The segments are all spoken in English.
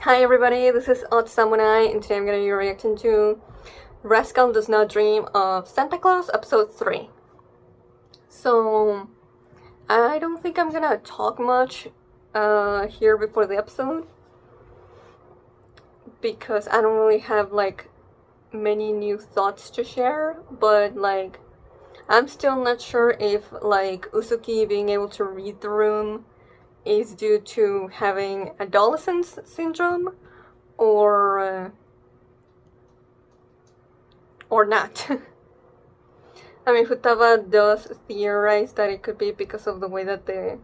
Hi everybody, this is Odd Samurai, and today I'm going to be reacting to Rascal Does Not Dream of Santa Claus, episode 3. So, I don't think I'm gonna talk much here before the episode, because I don't really have, many new thoughts to share, but, I'm still not sure if, Uzuki being able to read the room is due to having adolescence syndrome, or not. I mean, Futaba does theorize that it could be because of the way that the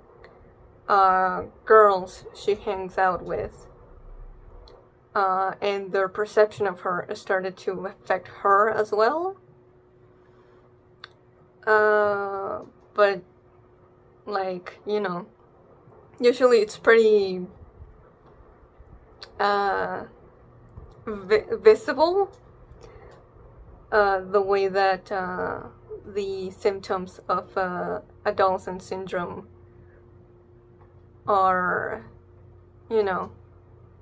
girls she hangs out with and their perception of her started to affect her as well. But, usually it's pretty visible, the way that the symptoms of adolescent syndrome are,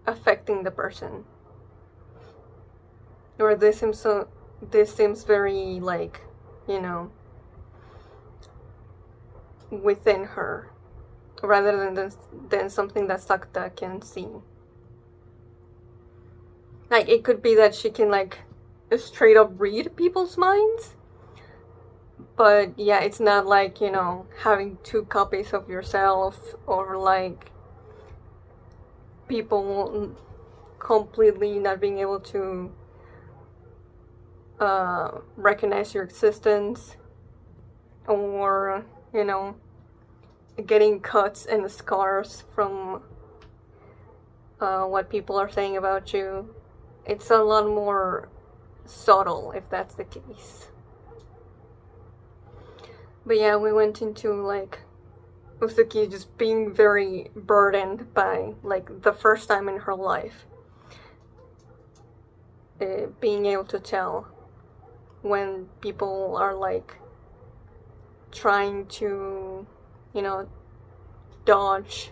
affecting the person. Or this seems very, within her, rather than something that Sakta can see. It could be that she can, straight up read people's minds, but yeah, it's not having two copies of yourself, or people completely not being able to recognize your existence, or getting cuts and scars from what people are saying about you. It's a lot more subtle if that's the case. But yeah, we went into Uzuki just being very burdened by the first time in her life, being able to tell when people are trying to dodge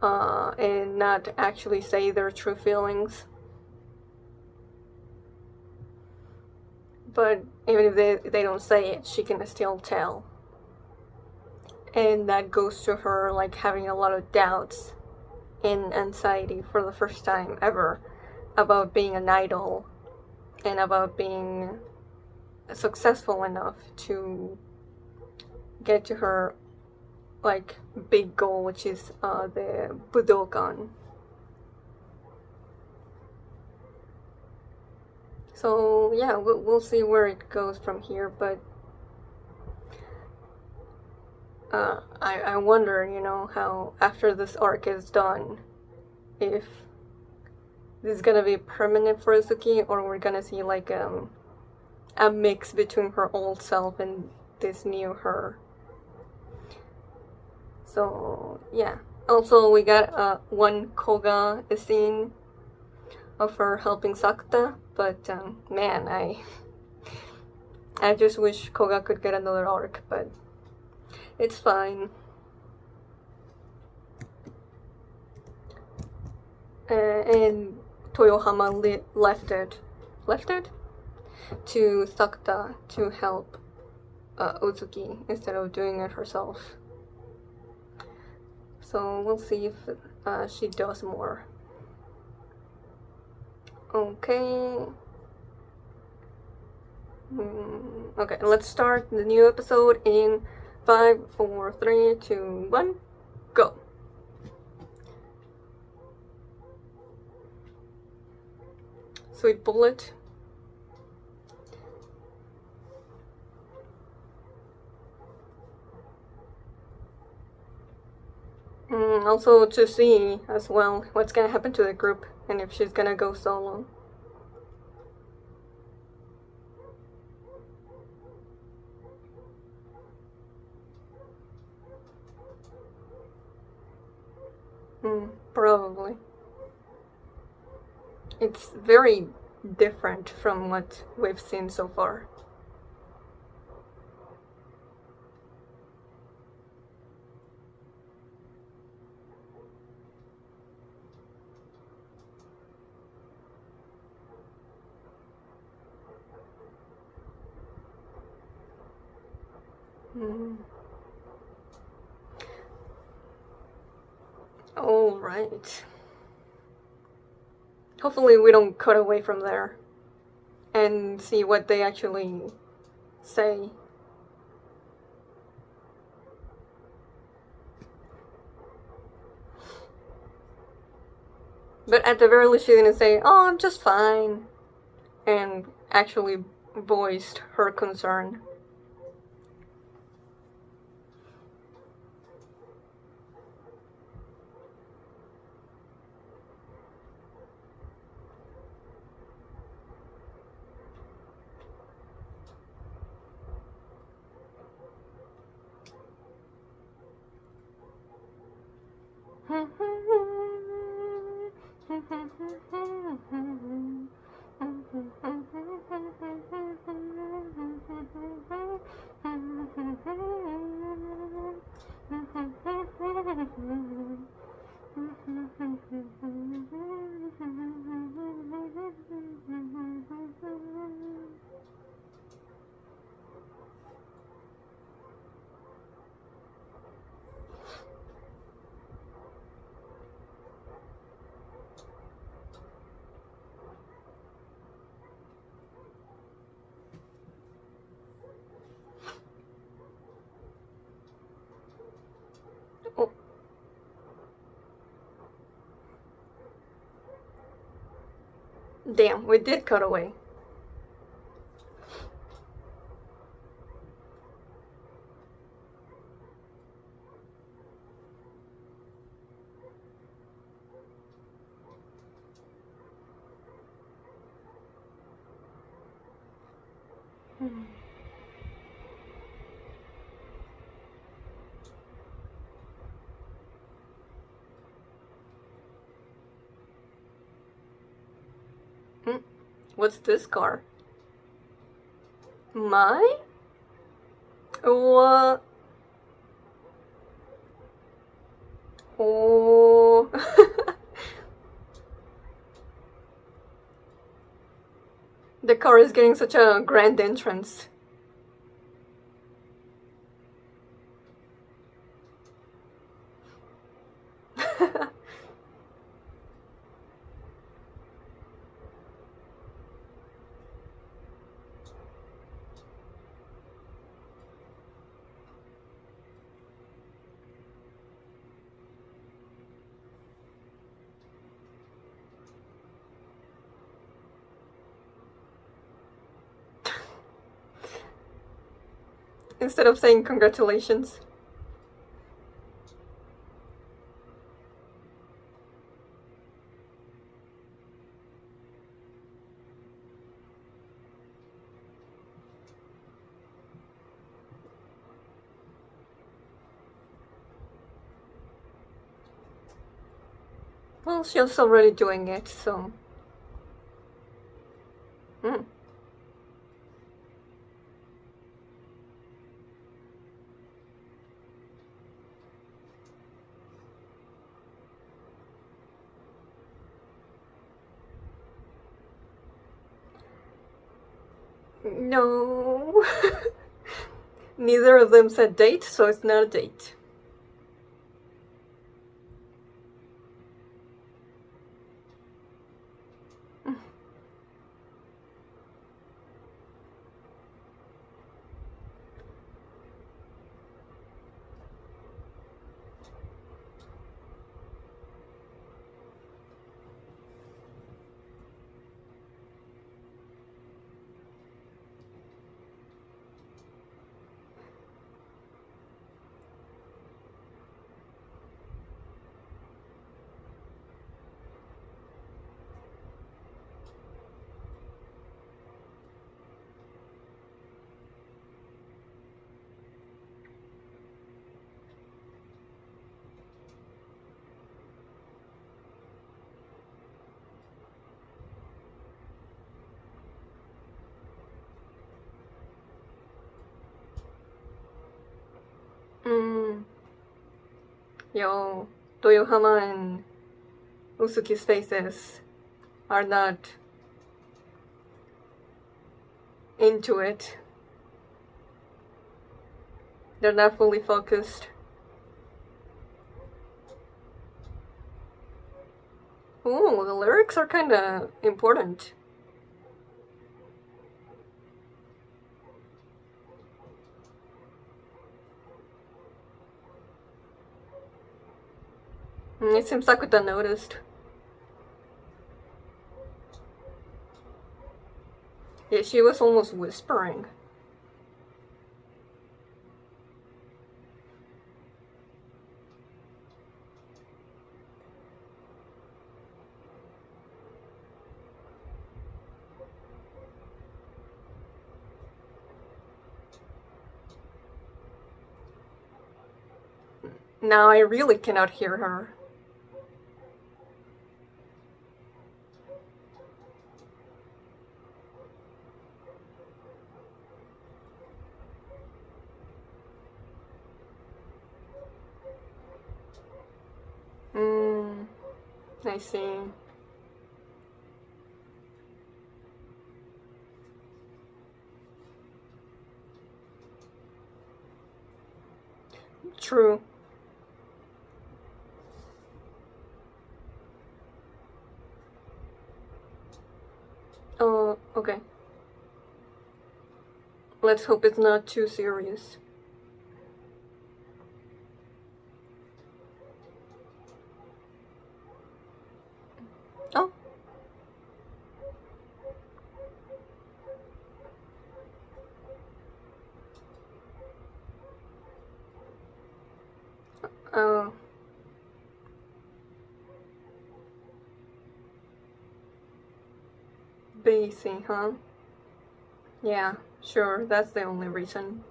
and not actually say their true feelings. But even if they don't say it, she can still tell. And that goes to her having a lot of doubts and anxiety for the first time ever about being an idol and about being successful enough to get to her big goal, which is the Budokan. So yeah, we'll see where it goes from here, but I wonder, how after this arc is done, if this is gonna be permanent for Uzuki, or we're gonna see a mix between her old self and this new her. So yeah. Also, we got one Koga scene of her helping Sakta, but man, I just wish Koga could get another arc, but it's fine. And Toyohama left it to Sakta to help Uzuki instead of doing it herself. So we'll see if she does more. Okay. Okay, let's start the new episode in 5, 4, 3, 2, 1, go. Sweet bullet. Also to see as well what's gonna happen to the group and if she's gonna go solo. Probably. It's very different from what we've seen so far. All right. Hopefully we don't cut away from there and see what they actually say. But at the very least, she didn't say, "Oh, I'm just fine," and actually voiced her concern. Oh. Damn, we did cut away. What's this car? My? What? Oh. The car is getting such a grand entrance. Instead of saying congratulations. Well, she's already doing it, so. No. Neither of them said date, so it's not a date. Yo, Toyohama and Uzuki's faces are not into it. They're not fully focused. Ooh, the lyrics are kinda important. It seems Sakuta noticed. Yeah, she was almost whispering. Now I really cannot hear her. I see. True. Oh, okay. Let's hope it's not too serious. Oh. Oh. Basie, huh? Yeah, sure, that's the only reason.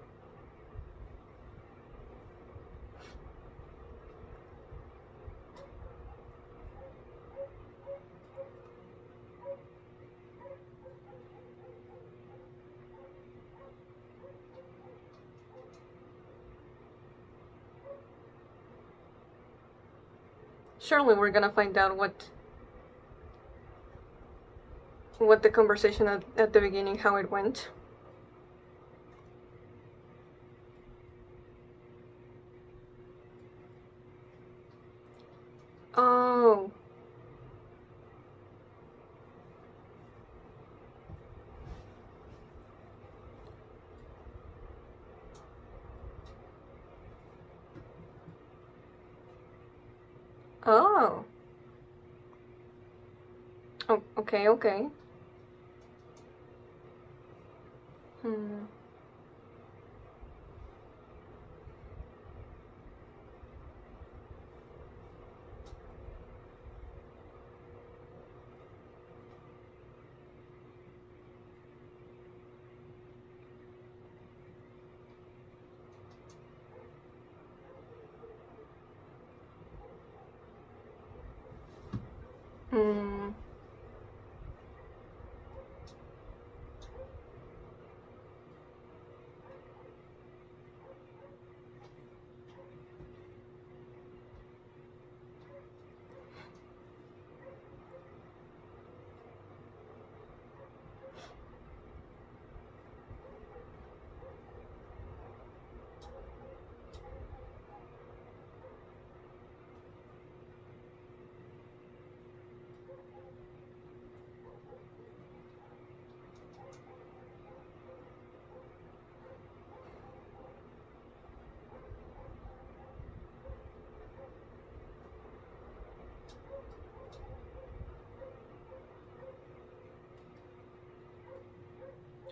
Surely we're gonna find out what the conversation at the beginning, how it went. Oh. Oh. Oh, okay, okay. Hmm. Hmm.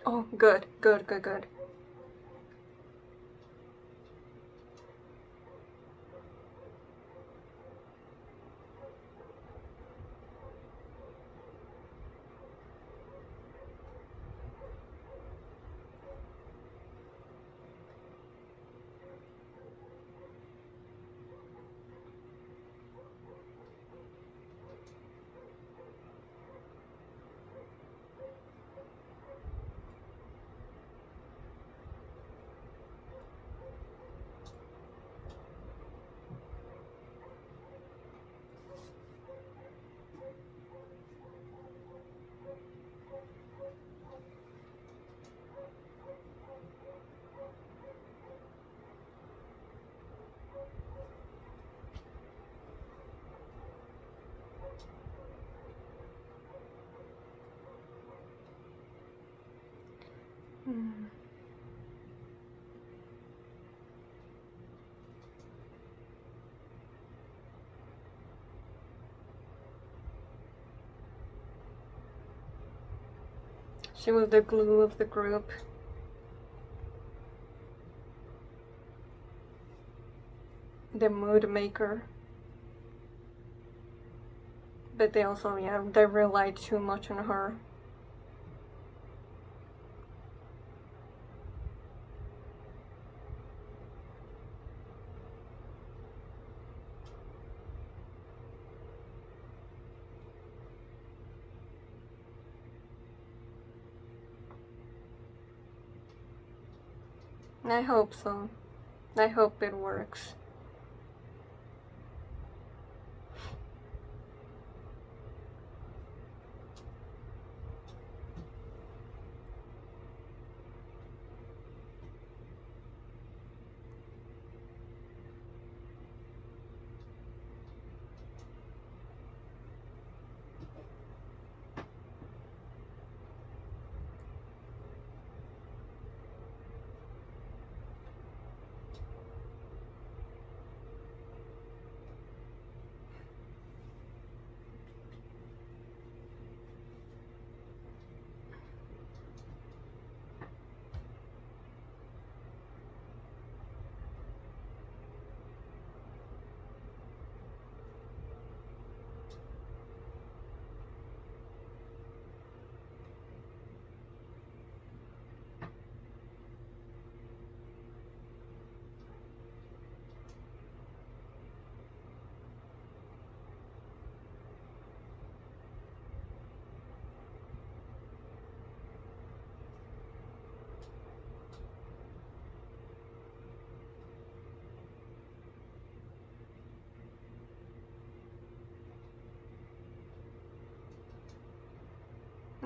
Oh, good, good, good, good. Hmm. She was the glue of the group. The mood maker. But they also, yeah, they relied too much on her. I hope so. I hope it works.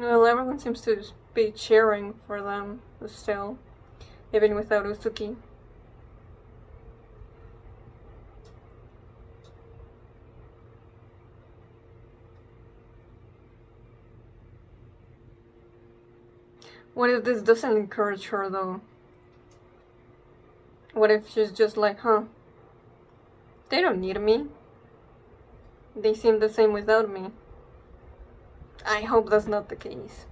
Well, everyone seems to be cheering for them still, even without Uzuki. What if this doesn't encourage her though? What if she's just like, huh? They don't need me. They seem the same without me. I hope that's not the case.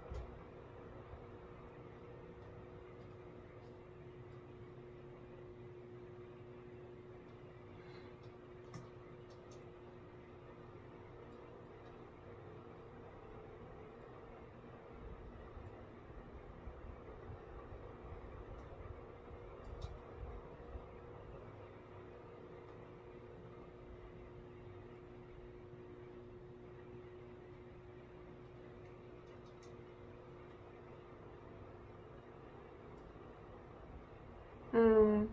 Hmm.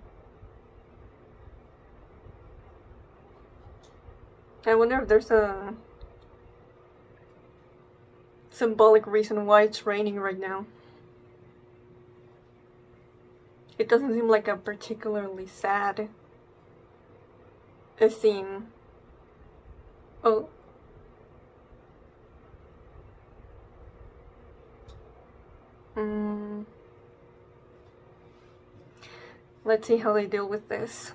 I wonder if there's a symbolic reason why it's raining right now. It doesn't seem like a particularly sad scene. Oh. Hmm. Let's see how they deal with this.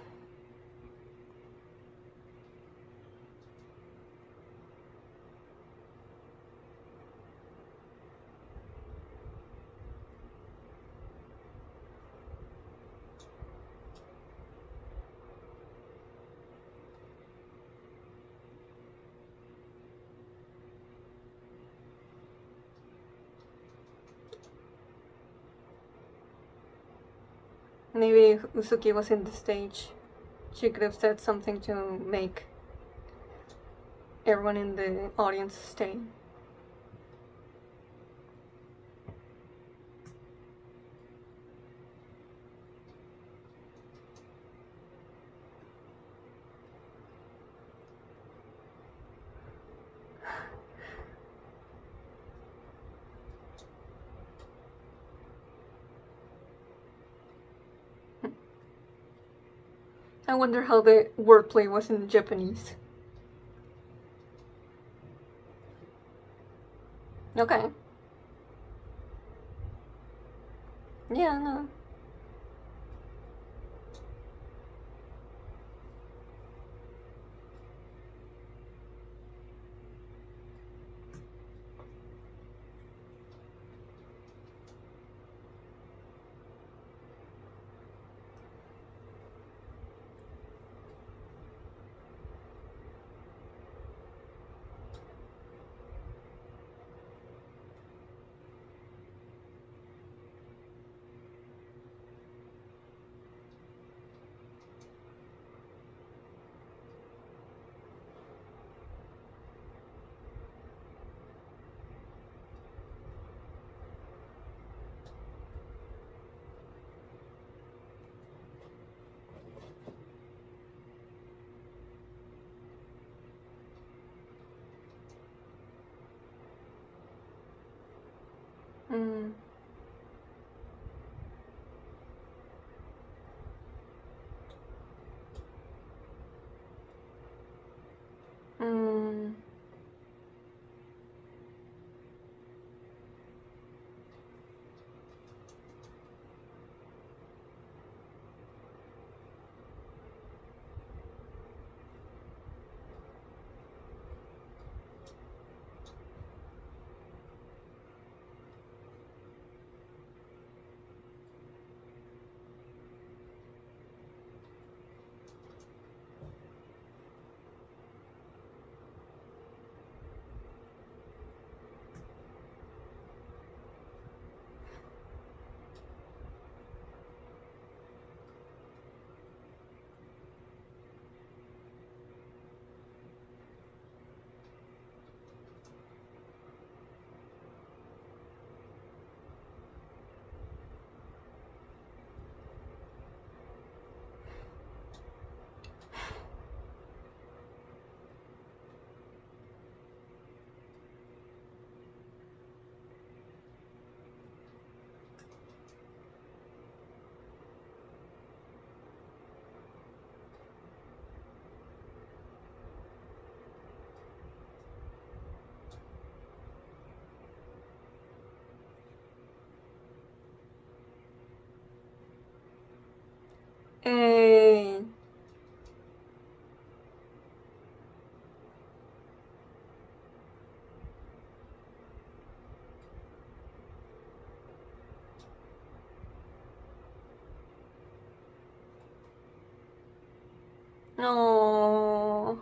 Maybe Uzuki was in the stage. She could have said something to make everyone in the audience stay. I wonder how the wordplay was in Japanese. Okay. Yeah, no. Mm. Mm. Hey. No.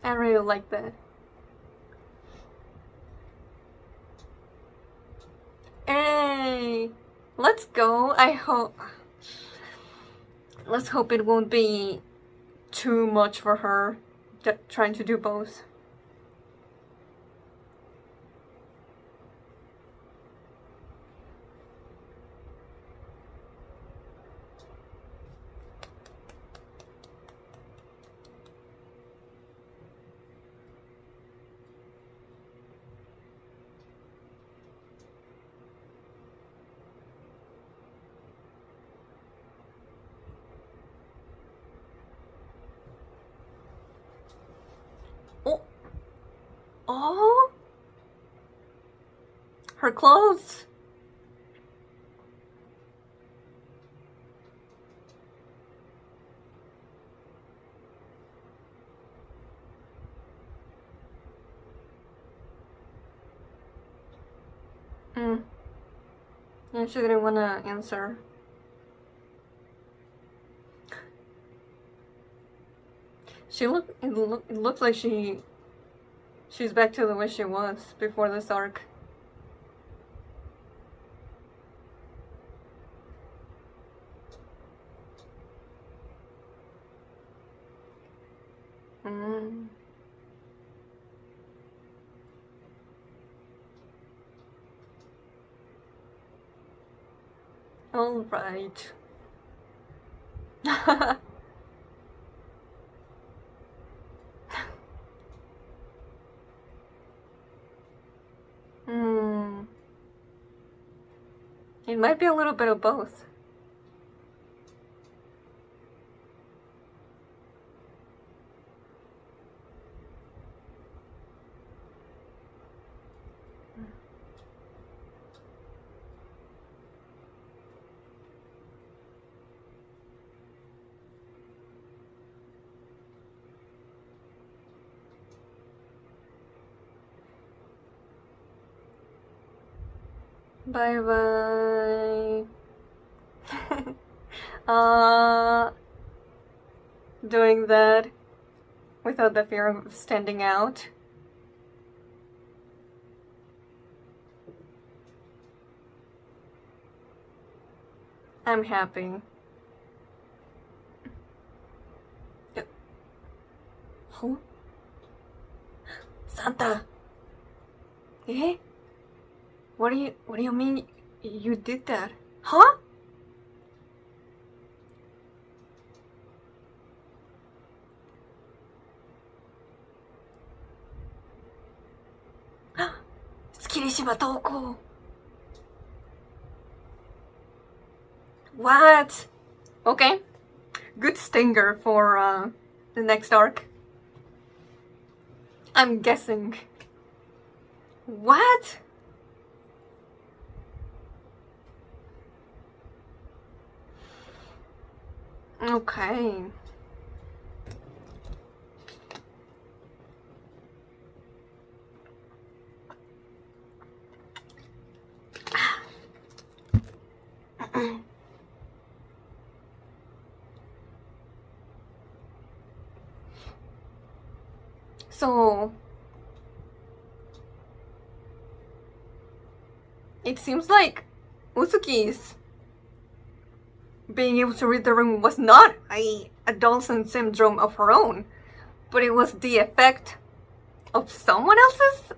I really like that. Hey. Let's go. Let's hope it won't be too much for her trying to do both. Oh. Oh. Her clothes. Mm. Yeah, she didn't want to answer. It looks like she's back to the way she was before this arc. Mm. All right. Hmm. It might be a little bit of both. Bye bye. Doing that without the fear of standing out. I'm happy. Who? Santa. Eh? What do you mean you did that? Huh? Kirishima Toko. What? Okay. Good stinger for the next arc. I'm guessing. What? Okay. So it seems like Uzuki's being able to read the room was not a Dawson syndrome of her own, but it was the effect of someone else's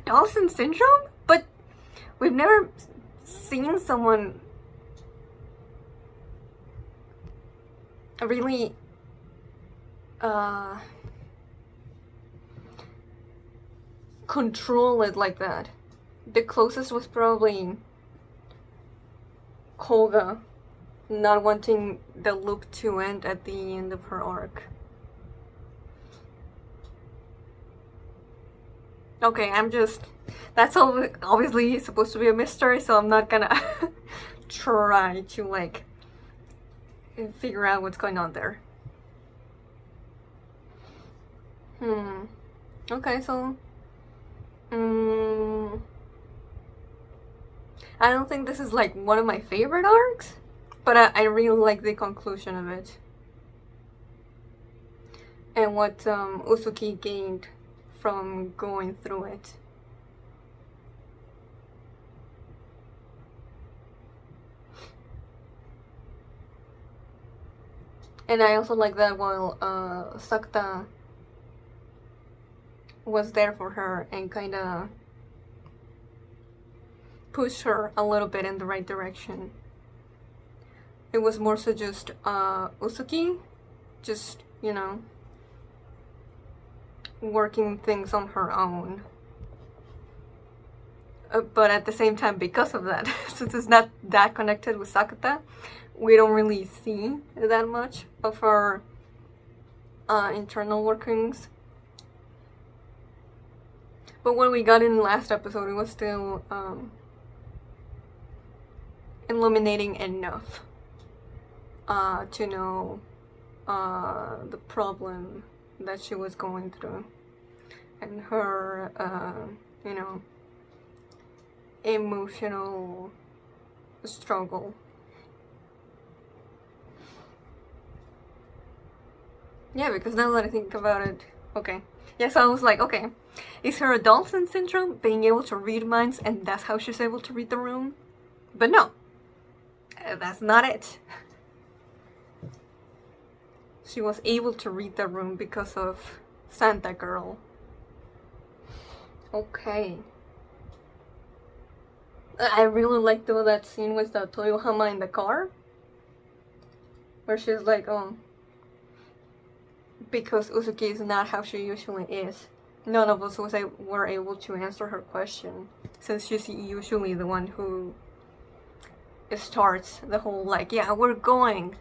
Dawson syndrome? But we've never seen someone really control it like that. The closest was probably Koga not wanting the loop to end at the end of her arc. Okay, that's obviously supposed to be a mystery, so I'm not gonna try to like figure out what's going on there. Okay, so I don't think this is like one of my favorite arcs, but I really like the conclusion of it and what Uzuki gained from going through it. And I also like that while Sakta was there for her and kind of pushed her a little bit in the right direction. It was more so just Uzuki, just, you know, working things on her own. But at the same time, because of that, since it's not that connected with Sakata, we don't really see that much of her internal workings. But what we got in the last episode, it was still illuminating enough to know the problem that she was going through and her, you know, emotional struggle. Yeah, because now that I think about it, okay. Yeah, so I was like, okay, is her a Dawson syndrome, being able to read minds, and that's how she's able to read the room? But no, that's not it. She was able to read the room because of Santa girl. Okay. I really like though that scene with the Toyohama in the car, where she's like, oh, because Uzuki is not how she usually is. None of us were able to answer her question, since she's usually the one who starts the whole like, yeah, we're going.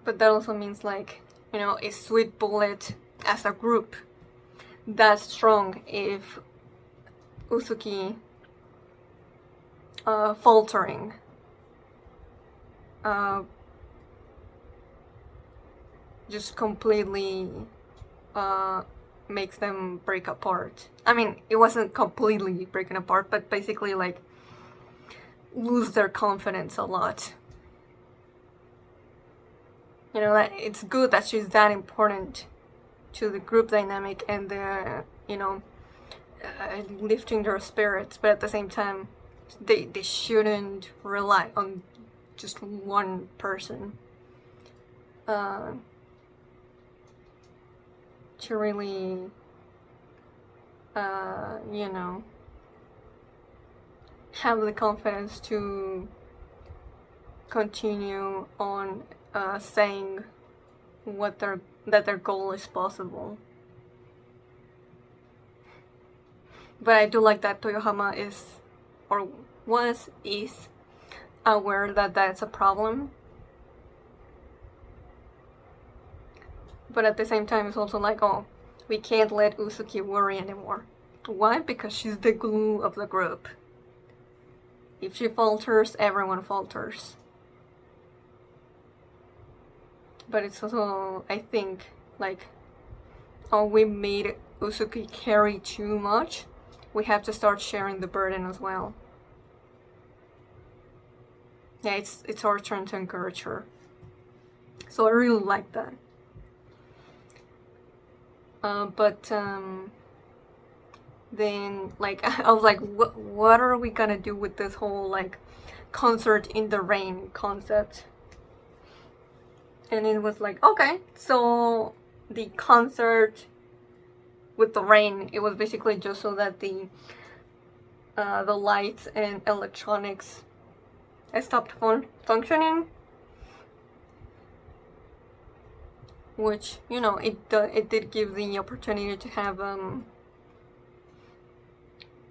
But that also means like, you know, a sweet bullet as a group that strong if Uzuki faltering just completely makes them break apart. I mean, it wasn't completely breaking apart, but basically like lose their confidence a lot. You know, that it's good that she's that important to the group dynamic and the, you know, lifting their spirits, but at the same time they shouldn't rely on just one person to really you know, have the confidence to continue on saying that their goal is possible. But I do like that Toyohama is aware that that's a problem. But at the same time, it's also like, oh, we can't let Uzuki worry anymore. Why? Because she's the glue of the group. If she falters, everyone falters. But it's also, I think, like, oh, we made Uzuki carry too much. We have to start sharing the burden as well. Yeah, it's our turn to encourage her. So I really like that. But then, like, I was like, what are we gonna do with this whole, like, concert in the rain concept? And it was like, okay, so the concert with the rain, it was basically just so that the lights and electronics stopped functioning. Which, you know, it did give the opportunity to have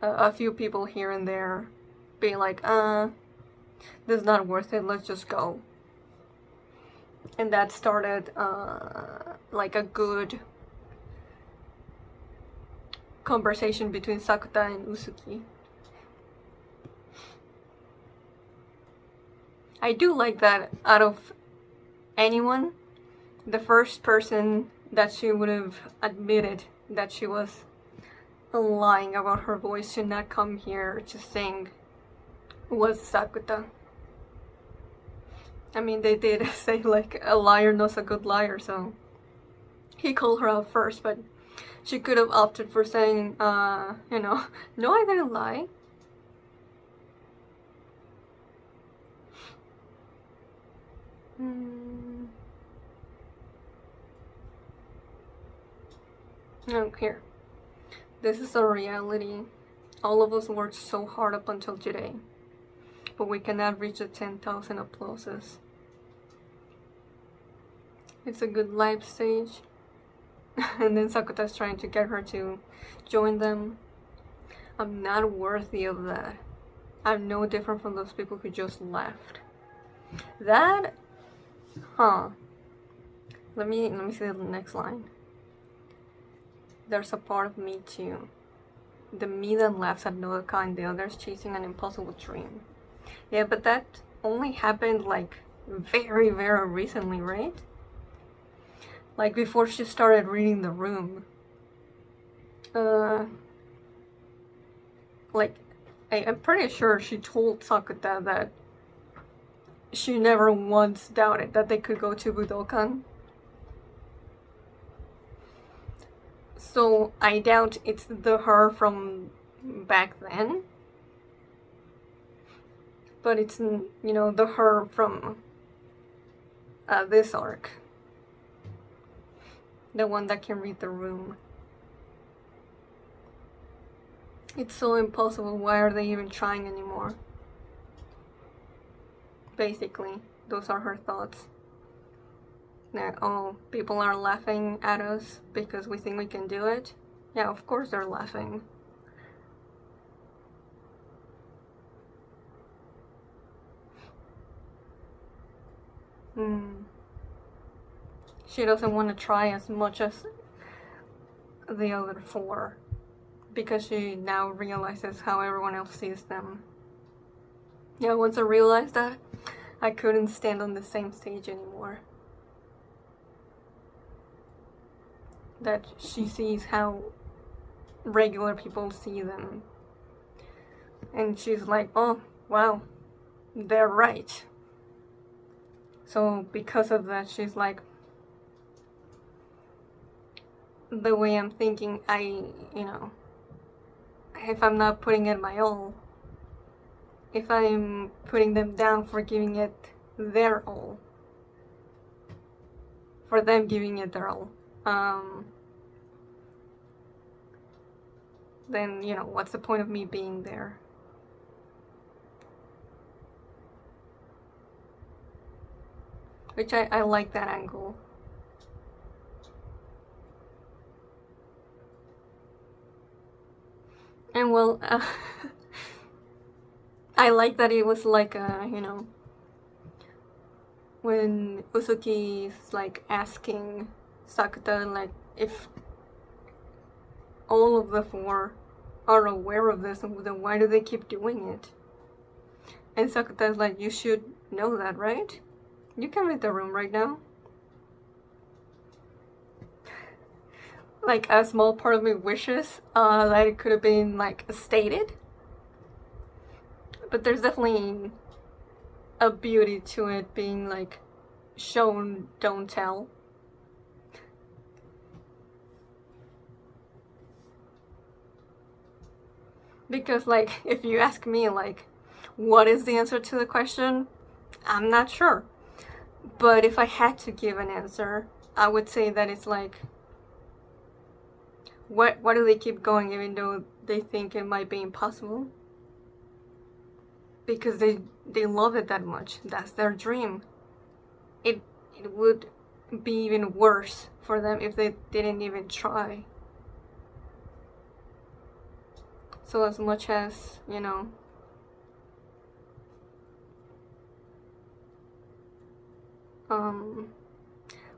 a few people here and there be like, this is not worth it, let's just go. And that started like a good conversation between Sakuta and Uzuki. I do like that out of anyone, the first person that she would have admitted that she was lying about her voice to not come here to sing was Sakuta. I mean, they did say like a liar knows a good liar, so he called her out first, but she could have opted for saying, you know, no, I didn't lie. No, here. This is a reality. All of us worked so hard up until today, but we cannot reach the 10,000 applauses. It's a good live stage. And then Sakuta's trying to get her to join them. I'm not worthy of that. I'm no different from those people who just left. That, let me see the next line. There's a part of me too. The me that laughs at Nodoka and the others chasing an impossible dream. Yeah, but that only happened like very, very recently, right? Like before she started reading the room. Like, I'm pretty sure she told Sakuta that she never once doubted that they could go to Budokan. So I doubt it's the her from back then. But it's, you know, the her from this arc. the one that can read the room. It's so impossible. Why are they even trying anymore? Basically, those are her thoughts. That, oh, people are laughing at us because we think we can do it. Yeah, of course they're laughing. She doesn't want to try as much as the other four because she now realizes how everyone else sees them. Yeah, once I realized that, I couldn't stand on the same stage anymore. That she sees how regular people see them. And she's like, oh, wow, they're right. So because of that, she's like, the way I'm thinking, if I'm not putting it my all, if I'm putting them down for giving it their all, for them giving it their all, then, what's the point of me being there? Which I like that angle. And well, I like that it was like when Uzuki is like asking Sakuta like if all of the four are aware of this, then why do they keep doing it? And Sakuta is like, you should know that, right? You can read the room right now. Like, a small part of me wishes that it could have been like stated, but there's definitely a beauty to it being like shown, don't tell. Because like, if you ask me like, what is the answer to the question, I'm not sure. But if I had to give an answer, I would say that it's like, why do they keep going even though they think it might be impossible? Because they love it that much. That's their dream. It would be even worse for them if they didn't even try. So as much as,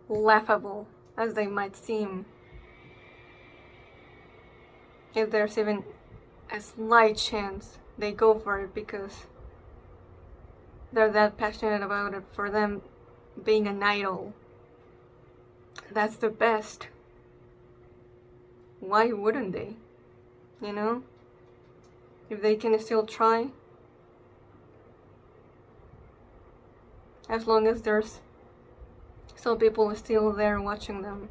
laughable as they might seem, if there's even a slight chance, they go for it because they're that passionate about it. For them, being an idol, that's the best. Why wouldn't they? If they can still try, as long as there's some people still there watching them,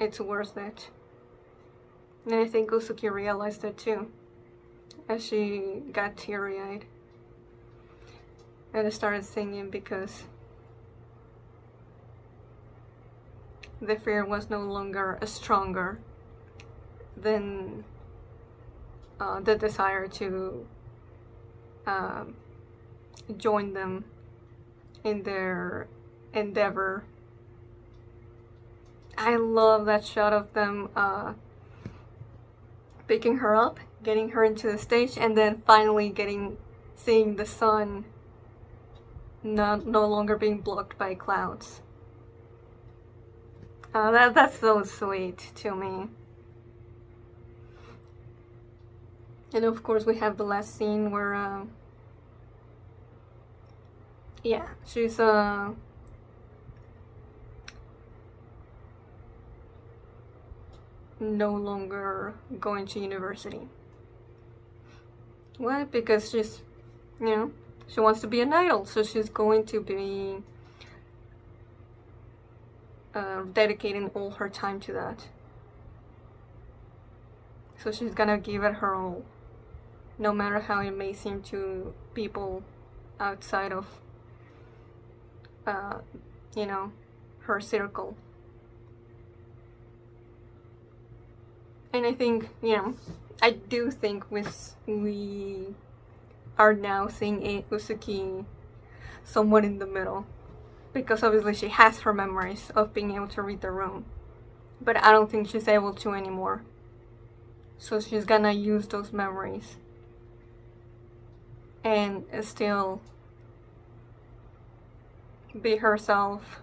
it's worth it. And I think Uzuki realized it too, as she got teary-eyed and started singing, because the fear was no longer stronger than the desire to join them in their endeavor. I love that shot of them picking her up, getting her into the stage, and then finally seeing the sun no longer being blocked by clouds. That's so sweet to me. And of course we have the last scene where she's no longer going to university. Why? Because she's, she wants to be an idol, so she's going to be dedicating all her time to that. So she's gonna give it her all, no matter how it may seem to people outside of her circle. And I think, I do think we are now seeing a Uzuki somewhat in the middle. Because obviously she has her memories of being able to read the room. But I don't think she's able to anymore. So she's gonna use those memories. And still be herself.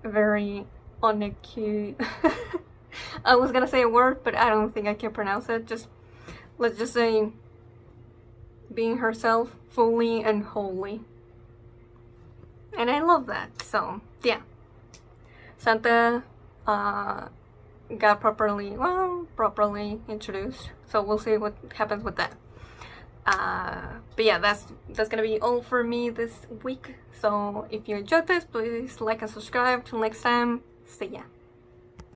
Very unacute. I was gonna say a word, but I don't think I can pronounce it. Let's just say being herself fully and wholly. And I love that. So yeah, Santa got properly introduced. So we'll see what happens with that. But yeah, that's gonna be all for me this week. So if you enjoyed this, please like and subscribe. Till next time, see ya.